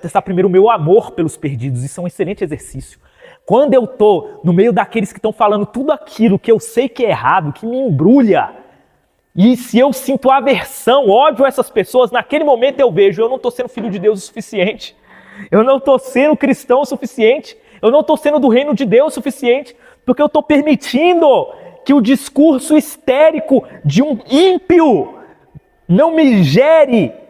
testar primeiro o meu amor pelos perdidos, isso é um excelente exercício. Quando eu estou no meio daqueles que estão falando tudo aquilo que eu sei que é errado, que me embrulha, e se eu sinto aversão, ódio a essas pessoas, naquele momento eu vejo, eu não estou sendo filho de Deus o suficiente, eu não estou sendo cristão o suficiente, eu não estou sendo do reino de Deus o suficiente, porque eu estou permitindo que o discurso histérico de um ímpio não me gere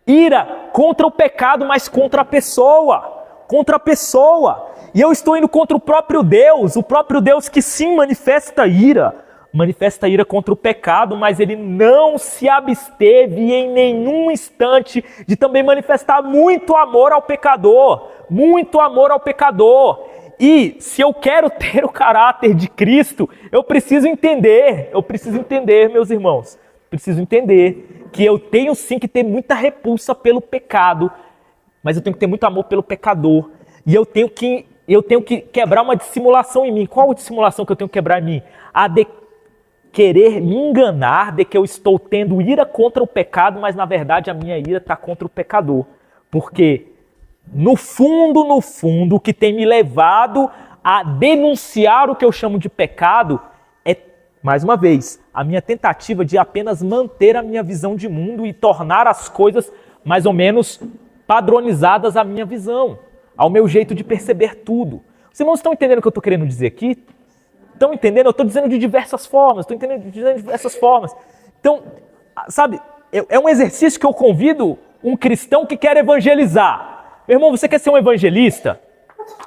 ira contra o pecado, mas contra a pessoa. E eu estou indo contra o próprio Deus que sim manifesta ira contra o pecado, mas ele não se absteve em nenhum instante de também manifestar muito amor ao pecador. E se eu quero ter o caráter de Cristo, eu preciso entender, meus irmãos, que eu tenho sim que ter muita repulsa pelo pecado, mas eu tenho que ter muito amor pelo pecador. E eu tenho que quebrar uma dissimulação em mim. Qual a dissimulação que eu tenho que quebrar em mim? A de querer me enganar de que eu estou tendo ira contra o pecado, mas na verdade a minha ira está contra o pecador. Porque no fundo, o que tem me levado a denunciar o que eu chamo de pecado é, mais uma vez, a minha tentativa de apenas manter a minha visão de mundo e tornar as coisas mais ou menos padronizadas à minha visão, ao meu jeito de perceber tudo. Os irmãos estão entendendo o que eu estou querendo dizer aqui? Estão entendendo? Eu estou dizendo de diversas formas, Então, sabe, é um exercício que eu convido um cristão que quer evangelizar. Meu irmão, você quer ser um evangelista?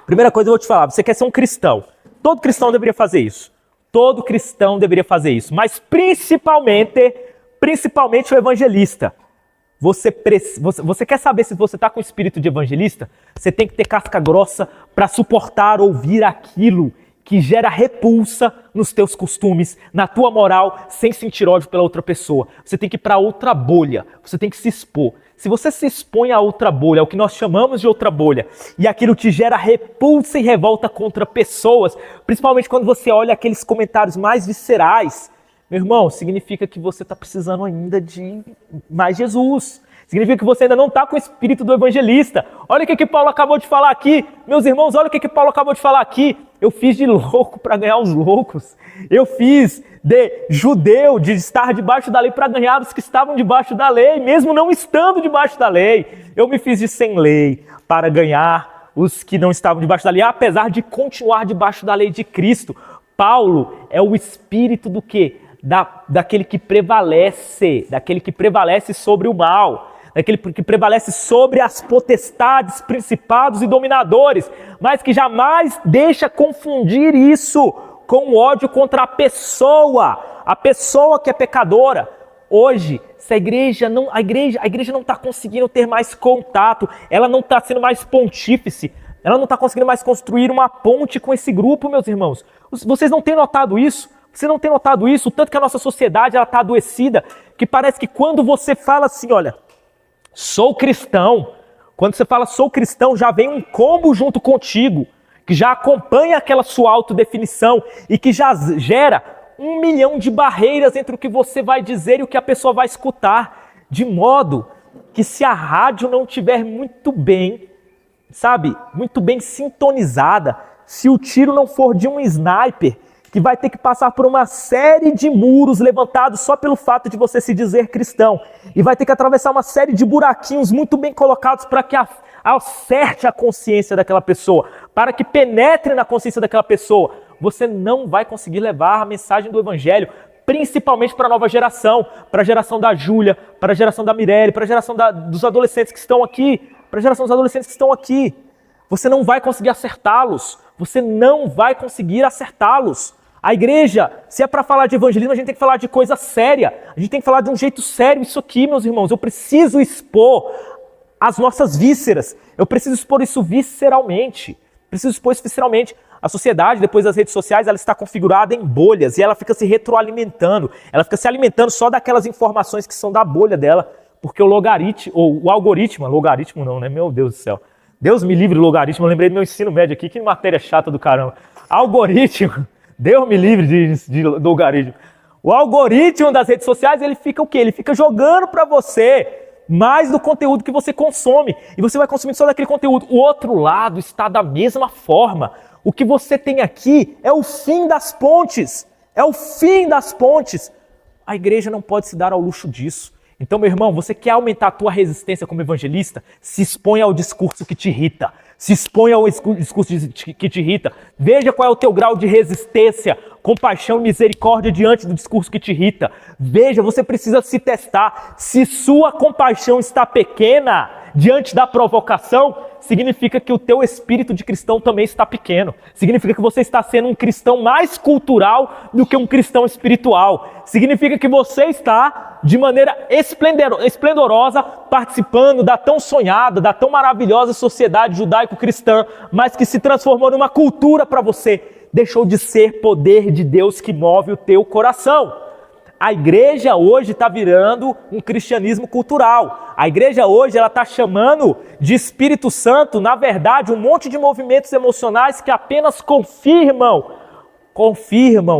Primeira coisa eu vou te falar, você quer ser um cristão. Todo cristão deveria fazer isso. Mas principalmente o evangelista. Você quer saber se você está com o espírito de evangelista? Você tem que ter casca grossa para suportar ouvir aquilo que gera repulsa nos teus costumes, na tua moral, sem sentir ódio pela outra pessoa. Você tem que ir para outra bolha, você tem que se expor. Se você se expõe a outra bolha, ao que nós chamamos de outra bolha, e aquilo te gera repulsa e revolta contra pessoas, principalmente quando você olha aqueles comentários mais viscerais, meu irmão, significa que você está precisando ainda de mais Jesus. Significa que você ainda não está com o espírito do evangelista. Olha o que Paulo acabou de falar aqui. Meus irmãos, olha o que Paulo acabou de falar aqui. Eu fiz de louco para ganhar os loucos. Eu fiz de judeu, de estar debaixo da lei para ganhar os que estavam debaixo da lei, mesmo não estando debaixo da lei. Eu me fiz de sem lei para ganhar os que não estavam debaixo da lei, apesar de continuar debaixo da lei de Cristo. Paulo é o espírito do quê? Daquele que prevalece sobre o mal. Daquele que prevalece sobre as potestades, principados e dominadores, mas que jamais deixa confundir isso com o ódio contra a pessoa que é pecadora. Hoje, se a igreja não está conseguindo ter mais contato, ela não está sendo mais pontífice, ela não está conseguindo mais construir uma ponte com esse grupo, meus irmãos. Vocês não têm notado isso? Você não tem notado isso? O tanto que a nossa sociedade está adoecida, que parece que quando você fala assim, olha, sou cristão, quando você fala sou cristão, já vem um combo junto contigo, que já acompanha aquela sua autodefinição e que já gera 1 milhão de barreiras entre o que você vai dizer e o que a pessoa vai escutar. De modo que se a rádio não estiver muito bem, sabe, muito bem sintonizada, se o tiro não for de um sniper, que vai ter que passar por uma série de muros levantados só pelo fato de você se dizer cristão, e vai ter que atravessar uma série de buraquinhos muito bem colocados para que acerte a consciência daquela pessoa, para que penetre na consciência daquela pessoa, você não vai conseguir levar a mensagem do Evangelho, principalmente para a nova geração, para a geração da Júlia, para a geração da Mirelle, para a geração dos adolescentes que estão aqui, para a geração dos adolescentes que estão aqui. Você não vai conseguir acertá-los, você não vai conseguir acertá-los. A igreja, se é para falar de evangelismo, a gente tem que falar de coisa séria, a gente tem que falar de um jeito sério isso aqui, meus irmãos. Eu preciso expor as nossas vísceras, eu preciso expor isso visceralmente, A sociedade, depois das redes sociais, ela está configurada em bolhas e ela fica se retroalimentando, ela fica se alimentando só daquelas informações que são da bolha dela, porque o algoritmo não, né? Meu Deus do céu. Deus me livre do logaritmo, eu lembrei do meu ensino médio aqui, que matéria chata do caramba. Algoritmo, Deus me livre de logaritmo. O algoritmo das redes sociais, ele fica o quê? Ele fica jogando para você mais do conteúdo que você consome. E você vai consumir só daquele conteúdo. O outro lado está da mesma forma. O que você tem aqui é o fim das pontes. É o fim das pontes. A igreja não pode se dar ao luxo disso. Então, meu irmão, você quer aumentar a tua resistência como evangelista? Se exponha ao discurso que te irrita. Se exponha ao discurso que te irrita. Veja qual é o teu grau de resistência, compaixão e misericórdia diante do discurso que te irrita. Veja, você precisa se testar. Se sua compaixão está pequena diante da provocação, significa que o teu espírito de cristão também está pequeno. Significa que você está sendo um cristão mais cultural do que um cristão espiritual. Significa que você está, de maneira esplendorosa, participando da tão sonhada, da tão maravilhosa sociedade judaico-cristã, mas que se transformou numa cultura para você. Deixou de ser poder de Deus que move o teu coração. A igreja hoje está virando um cristianismo cultural. A igreja hoje ela está chamando de Espírito Santo, na verdade, um monte de movimentos emocionais que apenas confirmam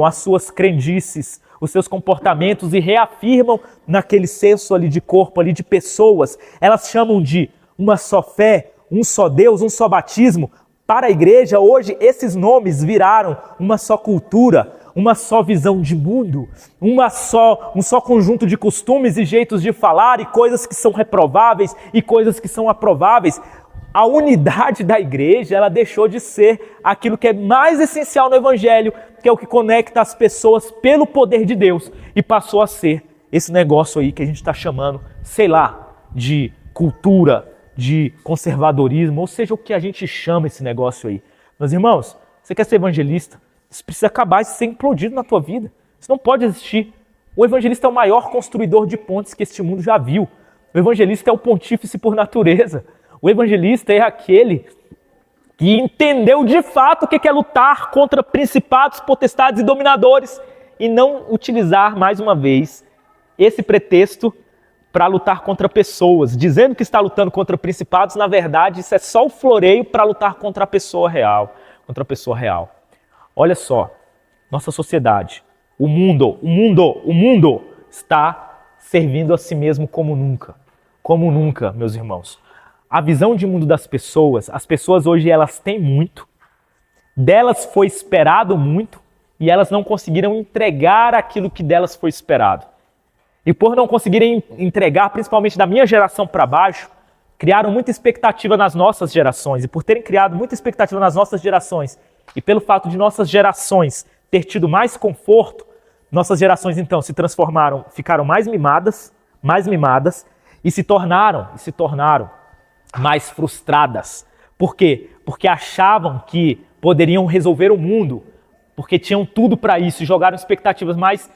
as suas crendices, os seus comportamentos e reafirmam naquele senso ali de corpo, ali de pessoas. Elas chamam de uma só fé, um só Deus, um só batismo. Para a igreja hoje esses nomes viraram uma só cultura, uma só visão de mundo, um só conjunto de costumes e jeitos de falar e coisas que são reprováveis e coisas que são aprováveis. A unidade da igreja, ela deixou de ser aquilo que é mais essencial no evangelho, que é o que conecta as pessoas pelo poder de Deus, e passou a ser esse negócio aí que a gente está chamando, sei lá, de cultura, de conservadorismo, ou seja, o que a gente chama esse negócio aí. Meus irmãos, você quer ser evangelista? Isso precisa acabar, isso ser implodido na tua vida. Isso não pode existir. O evangelista é o maior construidor de pontes que este mundo já viu. O evangelista é o pontífice por natureza. O evangelista é aquele que entendeu de fato o que é lutar contra principados, potestades e dominadores e não utilizar, mais uma vez, esse pretexto para lutar contra pessoas, dizendo que está lutando contra principados, na verdade, isso é só o floreio para lutar contra a pessoa real, Olha só, nossa sociedade, o mundo está servindo a si mesmo como nunca, meus irmãos. A visão de mundo das pessoas, as pessoas hoje elas têm muito, delas foi esperado muito e elas não conseguiram entregar aquilo que delas foi esperado. E por não conseguirem entregar, principalmente da minha geração para baixo, criaram muita expectativa nas nossas gerações. E por terem criado muita expectativa nas nossas gerações, e pelo fato de nossas gerações ter tido mais conforto, nossas gerações então se transformaram, ficaram mais mimadas e se tornaram mais frustradas. Por quê? Porque achavam que poderiam resolver o mundo, porque tinham tudo para isso e jogaram expectativas, mas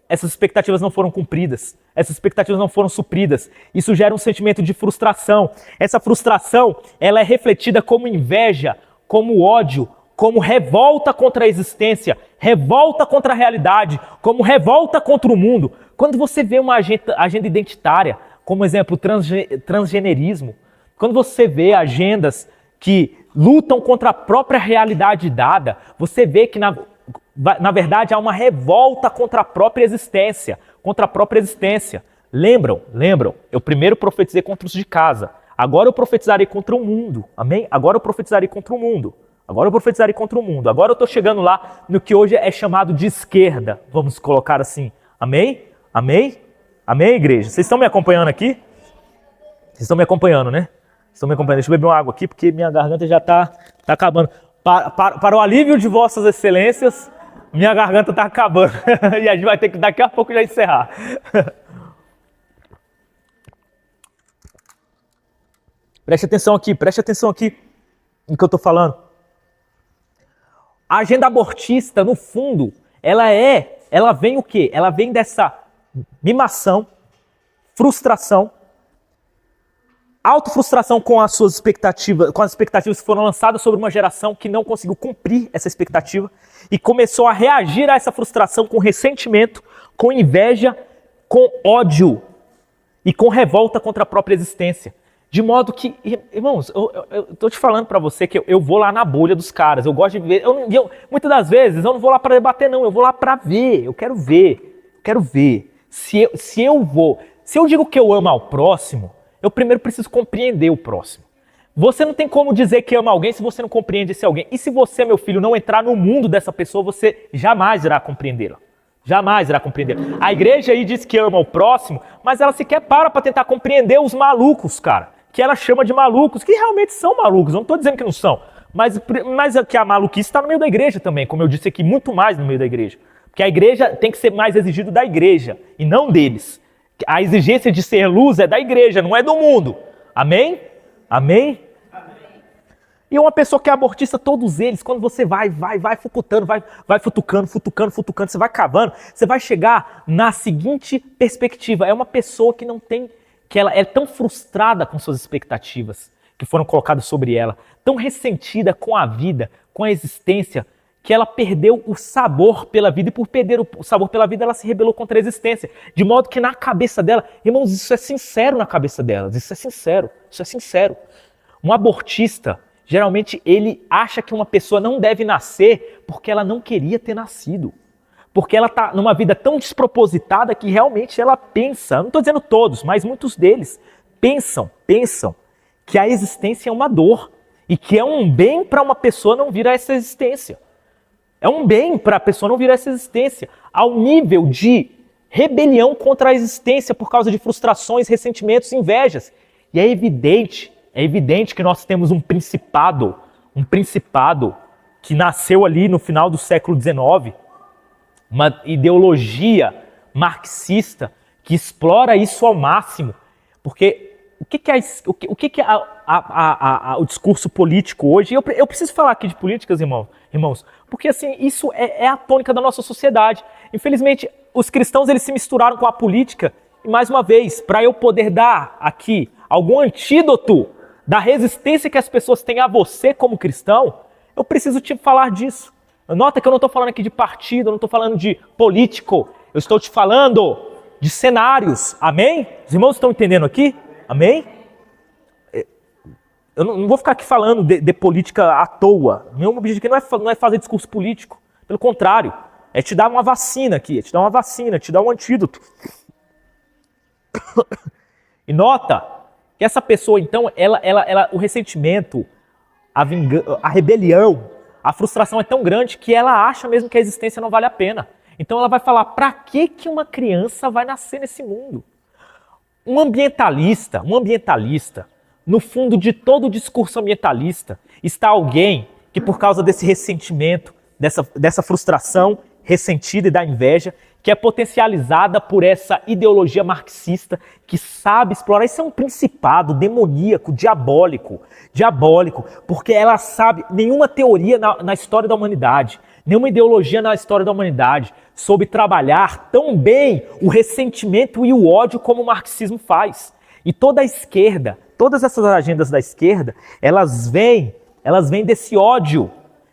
essas expectativas não foram cumpridas. essas expectativas não foram supridas. Isso gera um sentimento de frustração. Essa frustração, ela é refletida como inveja, como ódio, como revolta contra a existência, revolta contra a realidade, como revolta contra o mundo. Quando você vê uma agenda identitária, como exemplo, transgenerismo, quando você vê agendas que lutam contra a própria realidade dada, você vê que, na verdade, há uma revolta contra a própria existência, Lembram? Eu primeiro profetizei contra os de casa, agora eu profetizarei contra o mundo, amém? Agora eu profetizarei contra o mundo. Agora eu estou chegando lá no que hoje é chamado de esquerda, vamos colocar assim, amém? Amém, igreja? Vocês estão me acompanhando aqui? Vocês estão me acompanhando, né? Estão me acompanhando. Deixa eu beber uma água aqui, porque minha garganta já está acabando. Para o alívio de vossas excelências, minha garganta está acabando. E a gente vai ter que daqui a pouco já encerrar. Preste atenção aqui no que eu estou falando. A agenda abortista, no fundo, ela vem o quê? Ela vem dessa mimação, frustração, autofrustração com as suas expectativas, com as expectativas que foram lançadas sobre uma geração que não conseguiu cumprir essa expectativa e começou a reagir a essa frustração com ressentimento, com inveja, com ódio e com revolta contra a própria existência. De modo que, irmãos, eu tô te falando para você que eu vou lá na bolha dos caras, eu gosto de ver, muitas das vezes eu não vou lá para debater não, eu vou lá para ver, eu quero ver. Se eu digo que eu amo ao próximo, eu primeiro preciso compreender o próximo. Você não tem como dizer que ama alguém se você não compreende esse alguém. E se você, meu filho, não entrar no mundo dessa pessoa, você jamais irá compreendê-la. A igreja aí diz que ama o próximo, mas ela sequer para tentar compreender os malucos, cara. Que ela chama de malucos, que realmente são malucos, eu não estou dizendo que não são. Mas que a maluquice está no meio da igreja também, como eu disse aqui, muito mais no meio da igreja. Porque a igreja tem que ser mais exigido da igreja e não deles. A exigência de ser luz é da igreja, não é do mundo. Amém? E uma pessoa que é abortista, todos eles, quando você vai fucutando, vai futucando, você vai cavando, você vai chegar na seguinte perspectiva. É uma pessoa que não tem, que ela é tão frustrada com suas expectativas que foram colocadas sobre ela, tão ressentida com a vida, com a existência, que ela perdeu o sabor pela vida, e por perder o sabor pela vida, ela se rebelou contra a existência. De modo que na cabeça dela, irmãos, isso é sincero na cabeça delas, isso é sincero. Um abortista, geralmente ele acha que uma pessoa não deve nascer porque ela não queria ter nascido. Porque ela está numa vida tão despropositada que realmente ela pensa, não estou dizendo todos, mas muitos deles pensam que a existência é uma dor e que é um bem para uma pessoa não vir a essa existência. É um bem para a pessoa não vir a essa existência, ao nível de rebelião contra a existência por causa de frustrações, ressentimentos, invejas. E é evidente que nós temos um principado que nasceu ali no final do século XIX, uma ideologia marxista que explora isso ao máximo. Porque o que é o discurso político hoje? Eu preciso falar aqui de políticas, irmãos, porque assim, isso é a tônica da nossa sociedade. Infelizmente, os cristãos eles se misturaram com a política. E mais uma vez, para eu poder dar aqui algum antídoto da resistência que as pessoas têm a você como cristão, eu preciso te falar disso. Nota que eu não estou falando aqui de partido, eu não estou falando de político, eu estou te falando de cenários, amém? Os irmãos estão entendendo aqui? Amém? Eu não vou ficar aqui falando de política à toa. Meu objetivo aqui não é fazer discurso político, pelo contrário, é te dar uma vacina aqui, te dar um antídoto. E nota que essa pessoa, então, o ressentimento, a rebelião, a frustração é tão grande que ela acha mesmo que a existência não vale a pena. Então ela vai falar, para que uma criança vai nascer nesse mundo? Um ambientalista, no fundo de todo o discurso ambientalista, está alguém que por causa desse ressentimento, dessa frustração ressentida e da inveja, que é potencializada por essa ideologia marxista que sabe explorar. Isso é um principado demoníaco, diabólico, porque ela sabe, nenhuma teoria na história da humanidade, nenhuma ideologia na história da humanidade soube trabalhar tão bem o ressentimento e o ódio como o marxismo faz. E toda a esquerda, todas essas agendas da esquerda, elas vêm desse ódio,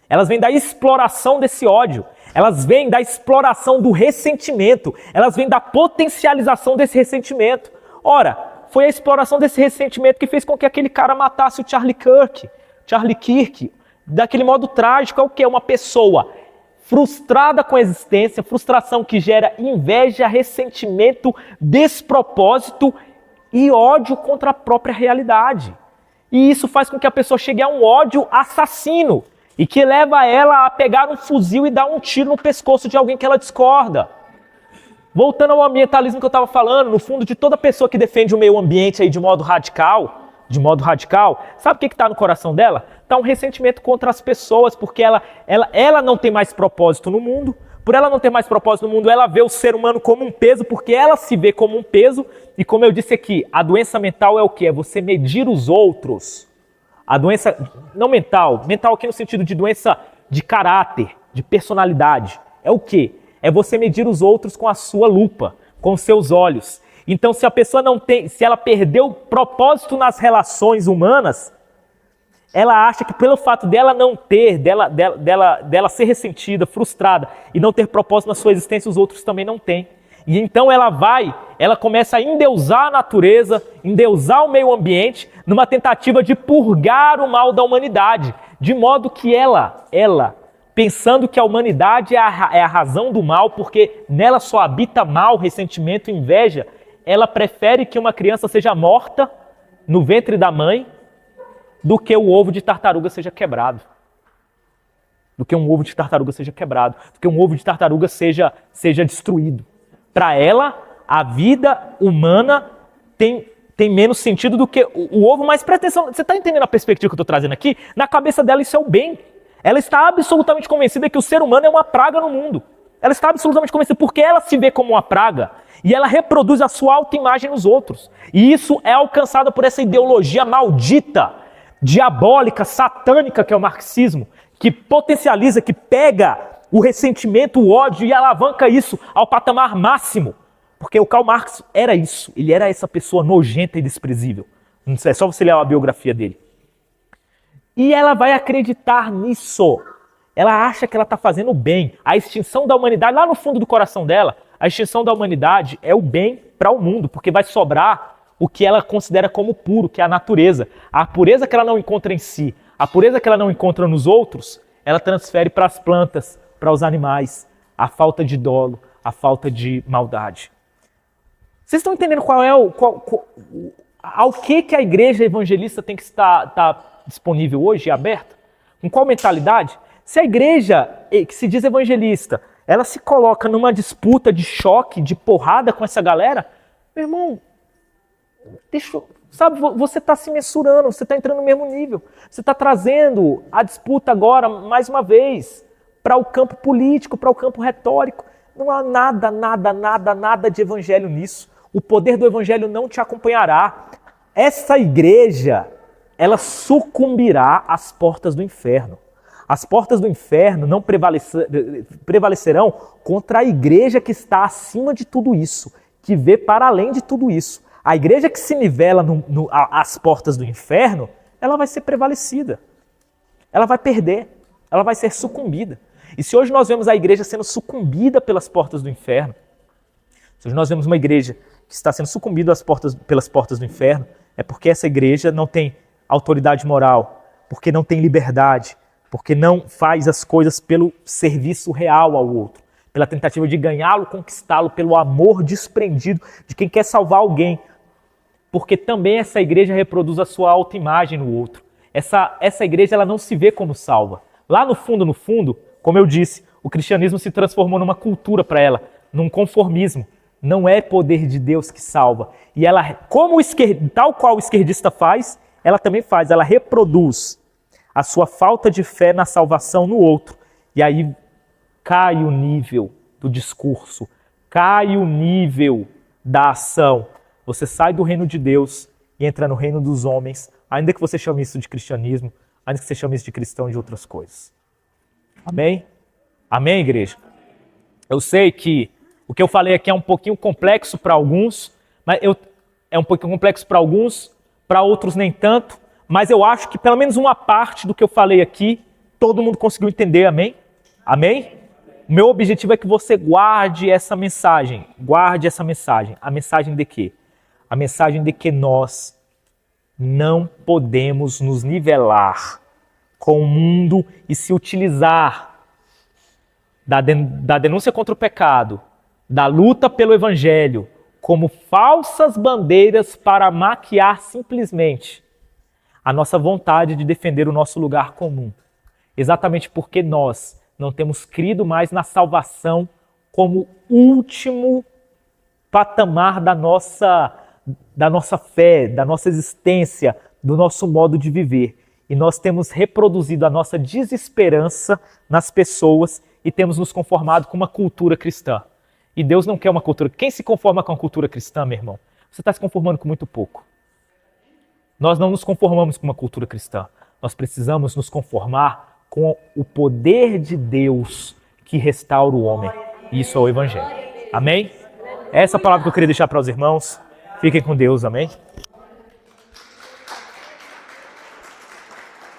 elas vêm da exploração desse ódio, elas vêm da exploração do ressentimento, elas vêm da potencialização desse ressentimento. Ora, foi a exploração desse ressentimento que fez com que aquele cara matasse o Charlie Kirk, daquele modo trágico. É o quê? Uma pessoa frustrada com a existência, frustração que gera inveja, ressentimento, despropósito e ódio contra a própria realidade. E isso faz com que a pessoa chegue a um ódio assassino e que leva ela a pegar um fuzil e dar um tiro no pescoço de alguém que ela discorda. Voltando ao ambientalismo que eu estava falando, no fundo de toda pessoa que defende o meio ambiente aí de modo radical, sabe o que está no coração dela? Está um ressentimento contra as pessoas, porque ela não tem mais propósito no mundo. Por ela não ter mais propósito no mundo, ela vê o ser humano como um peso, porque ela se vê como um peso. E como eu disse aqui, a doença mental é o quê? É você medir os outros. A doença, não mental aqui no sentido de doença de caráter, de personalidade. É o quê? É você medir os outros com a sua lupa, com os seus olhos. Então, se a pessoa se ela perdeu o propósito nas relações humanas, ela acha que pelo fato dela não ter, dela ser ressentida, frustrada e não ter propósito na sua existência, os outros também não têm. E então ela começa a endeusar a natureza, endeusar o meio ambiente, numa tentativa de purgar o mal da humanidade, de modo que ela, pensando que a humanidade é a razão do mal, porque nela só habita mal, ressentimento e inveja, ela prefere que uma criança seja morta no ventre da mãe do que o ovo de tartaruga seja quebrado. Do que um ovo de tartaruga seja quebrado. Do que um ovo de tartaruga seja destruído. Para ela, a vida humana tem menos sentido do que o ovo, mas presta atenção, você está entendendo a perspectiva que eu estou trazendo aqui? Na cabeça dela isso é o bem. Ela está absolutamente convencida que o ser humano é uma praga no mundo. Ela está absolutamente convencida porque ela se vê como uma praga e ela reproduz a sua autoimagem nos outros. E isso é alcançado por essa ideologia maldita, diabólica, satânica que é o marxismo, que potencializa, que pega o ressentimento, o ódio e alavanca isso ao patamar máximo. Porque o Karl Marx era isso, ele era essa pessoa nojenta e desprezível. Não sei, é só você ler a biografia dele. E ela vai acreditar nisso. Ela acha que ela está fazendo bem. A extinção da humanidade, lá no fundo do coração dela, a extinção da humanidade é o bem para o mundo, porque vai sobrar o que ela considera como puro, que é a natureza. A pureza que ela não encontra em si, a pureza que ela não encontra nos outros, ela transfere para as plantas, para os animais, a falta de dolo, a falta de maldade. Vocês estão entendendo ao que a igreja evangelista tem que estar disponível hoje e aberta? Com qual mentalidade? Se a igreja que se diz evangelista, ela se coloca numa disputa de choque, de porrada com essa galera, meu irmão, você está se mensurando, você está entrando no mesmo nível. Você está trazendo a disputa agora, mais uma vez, para o campo político, para o campo retórico. Não há nada de evangelho nisso. O poder do evangelho não te acompanhará. Essa igreja, ela sucumbirá às portas do inferno. As portas do inferno não prevalecerão contra a igreja que está acima de tudo isso, que vê para além de tudo isso. A igreja que se nivela às portas do inferno, ela vai ser prevalecida. Ela vai perder, ela vai ser sucumbida. E se hoje nós vemos a igreja sendo sucumbida pelas portas do inferno, se hoje nós vemos uma igreja que está sendo sucumbida pelas portas do inferno, é porque essa igreja não tem autoridade moral, porque não tem liberdade, porque não faz as coisas pelo serviço real ao outro, pela tentativa de ganhá-lo, conquistá-lo, pelo amor desprendido de quem quer salvar alguém. Porque também essa igreja reproduz a sua autoimagem no outro. Essa igreja ela não se vê como salva. Lá no fundo, como eu disse, o cristianismo se transformou numa cultura para ela, num conformismo. Não é poder de Deus que salva. E ela, tal qual o esquerdista faz, ela também faz. Ela reproduz a sua falta de fé na salvação no outro. E aí cai o nível do discurso, cai o nível da ação. Você sai do reino de Deus e entra no reino dos homens, ainda que você chame isso de cristianismo, ainda que você chame isso de cristão e de outras coisas. Amém? Amém, igreja? Eu sei que o que eu falei aqui é um pouquinho complexo para alguns, é um pouquinho complexo para alguns, para outros nem tanto, mas eu acho que pelo menos uma parte do que eu falei aqui, todo mundo conseguiu entender, amém? Amém? O meu objetivo é que você guarde essa mensagem. Guarde essa mensagem. A mensagem de quê? A mensagem de que nós não podemos nos nivelar com o mundo e se utilizar da denúncia contra o pecado, da luta pelo evangelho, como falsas bandeiras para maquiar simplesmente a nossa vontade de defender o nosso lugar comum. Exatamente porque nós não temos crido mais na salvação como último patamar da nossa fé, da nossa existência, do nosso modo de viver. E nós temos reproduzido a nossa desesperança nas pessoas e temos nos conformado com uma cultura cristã. E Deus não quer uma cultura. Quem se conforma com a cultura cristã, meu irmão? Você está se conformando com muito pouco. Nós não nos conformamos com uma cultura cristã. Nós precisamos nos conformar com o poder de Deus que restaura o homem. Isso é o Evangelho. Amém? Essa é a palavra que eu queria deixar para os irmãos. Fiquem com Deus. Amém?